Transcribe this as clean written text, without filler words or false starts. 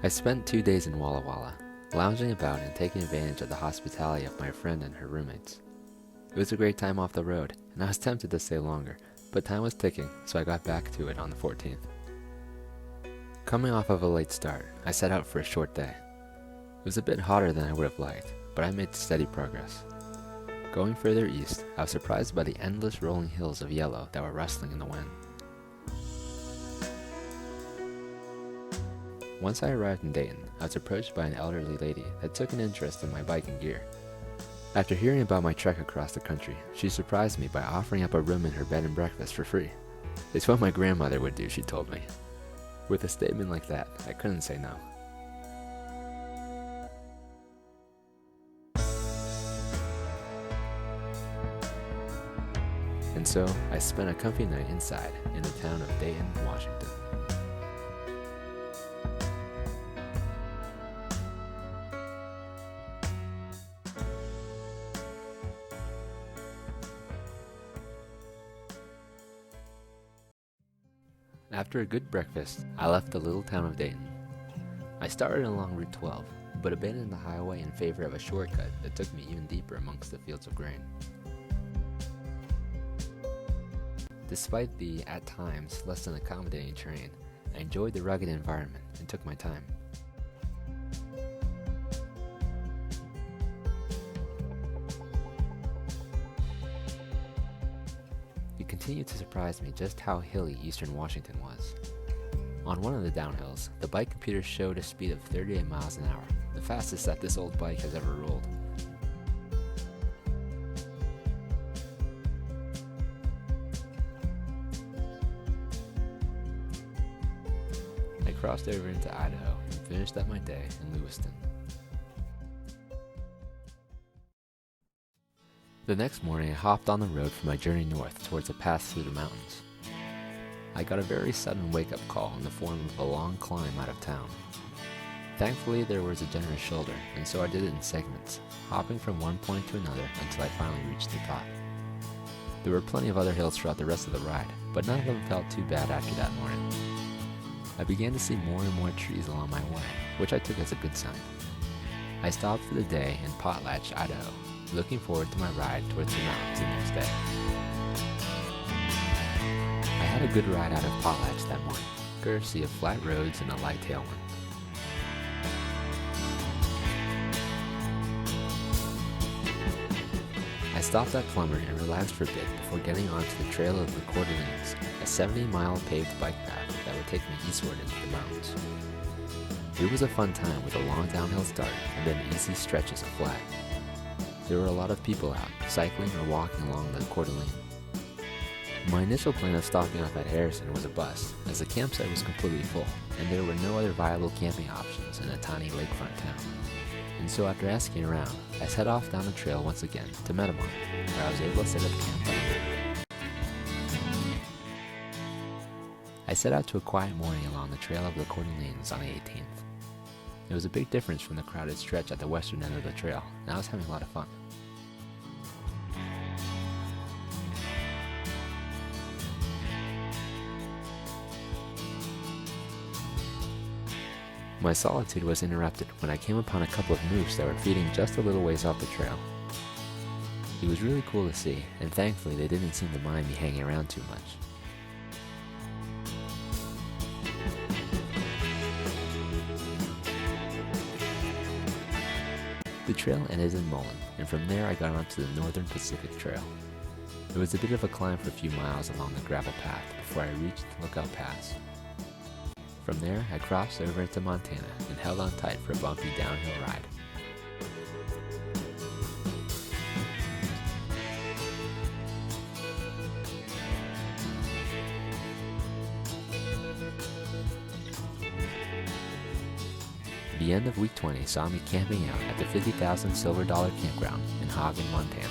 I spent 2 days in Walla Walla, lounging about and taking advantage of the hospitality of my friend and her roommates. It was a great time off the road, and I was tempted to stay longer, but time was ticking, so I got back to it on the 14th. Coming off of a late start, I set out for a short day. It was a bit hotter than I would have liked, but I made steady progress. Going further east, I was surprised by the endless rolling hills of yellow that were rustling in the wind. Once I arrived in Dayton, I was approached by an elderly lady that took an interest in my biking gear. After hearing about my trek across the country, she surprised me by offering up a room in her bed and breakfast for free. It's what my grandmother would do, she told me. With a statement like that, I couldn't say no. And so, I spent a comfy night inside in the town of Dayton, Washington. After a good breakfast, I left the little town of Dayton. I started along Route 12, but abandoned the highway in favor of a shortcut that took me even deeper amongst the fields of grain. Despite the, at times, less than accommodating terrain, I enjoyed the rugged environment and took my time. It continued to surprise me just how hilly eastern Washington was. On one of the downhills, the bike computer showed a speed of 38 miles an hour, the fastest that this old bike has ever rolled. I crossed over into Idaho and finished up my day in Lewiston. The next morning, I hopped on the road for my journey north towards a path through the mountains. I got a very sudden wake-up call in the form of a long climb out of town. Thankfully, there was a generous shoulder, and so I did it in segments, hopping from one point to another until I finally reached the top. There were plenty of other hills throughout the rest of the ride, but none of them felt too bad after that morning. I began to see more and more trees along my way, which I took as a good sign. I stopped for the day in Potlatch, Idaho, looking forward to my ride towards the mountains the next day. I had a good ride out of Potlatch that morning, courtesy of flat roads and a light tailwind. I stopped at Plummer and relaxed for a bit before getting onto the Trail of the Coeur d'Alenes, a 70-mile paved bike path that would take me eastward into the mountains. It was a fun time with a long downhill start and then easy stretches of flat. There were a lot of people out, cycling or walking along the Coeur d'Alene. My initial plan of stopping off at Harrison was a bust, as the campsite was completely full, and there were no other viable camping options in a tiny lakefront town. And so after asking around, I set off down the trail once again to Medimont, where I was able to set up camp by the river. I set out to a quiet morning along the Trail of the Coeur d'Alenes on the 18th. It was a big difference from the crowded stretch at the western end of the trail, and I was having a lot of fun. My solitude was interrupted when I came upon a couple of moose that were feeding just a little ways off the trail. It was really cool to see, and thankfully they didn't seem to mind me hanging around too much. The trail ended in Mullen, and from there I got onto the Northern Pacific Trail. It was a bit of a climb for a few miles along the gravel path before I reached Lookout Pass. From there, I crossed over to Montana and held on tight for a bumpy downhill ride. The end of week 20 saw me camping out at the $50,000 Silver Dollar Campground in Haugan, Montana.